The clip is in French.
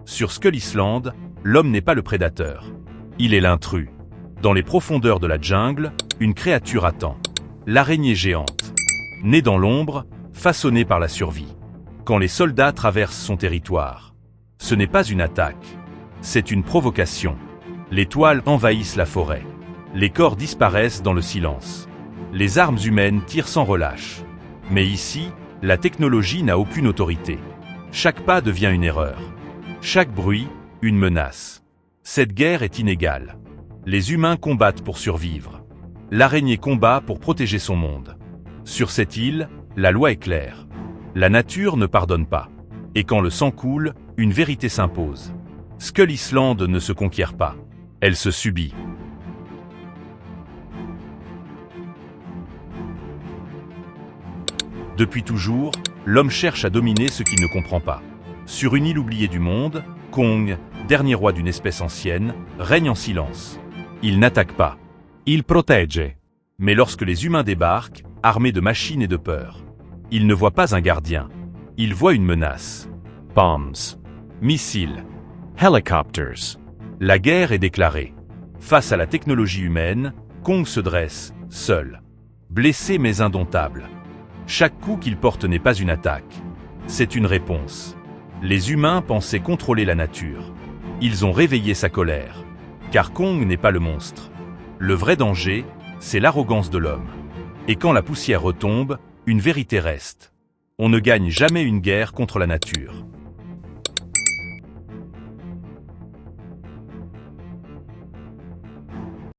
Sur Skull Island, l'homme n'est pas le prédateur. Il est l'intrus. Dans les profondeurs de la jungle, une créature attend. L'araignée géante. Née dans l'ombre, façonnée par la survie. Quand les soldats traversent son territoire, ce n'est pas une attaque, c'est une provocation. Les toiles envahissent la forêt. Les corps disparaissent dans le silence. Les armes humaines tirent sans relâche. Mais ici, la technologie n'a aucune autorité. Chaque pas devient une erreur. Chaque bruit, une menace. Cette guerre est inégale. Les humains combattent pour survivre. L'araignée combat pour protéger son monde. Sur cette île, la loi est claire. La nature ne pardonne pas. Et quand le sang coule, une vérité s'impose. Skull Island ne se conquiert pas. Elle se subit. Depuis toujours, l'homme cherche à dominer ce qu'il ne comprend pas. Sur une île oubliée du monde, Kong, dernier roi d'une espèce ancienne, règne en silence. Il n'attaque pas. Il protège. Mais lorsque les humains débarquent, armés de machines et de peur, il ne voit pas un gardien. Il voit une menace. Bombs. Missiles. Helicopters. La guerre est déclarée. Face à la technologie humaine, Kong se dresse, seul. Blessé mais indomptable. Chaque coup qu'il porte n'est pas une attaque. C'est une réponse. Les humains pensaient contrôler la nature. Ils ont réveillé sa colère. Car Kong n'est pas le monstre. Le vrai danger, c'est l'arrogance de l'homme. Et quand la poussière retombe, une vérité reste. On ne gagne jamais une guerre contre la nature.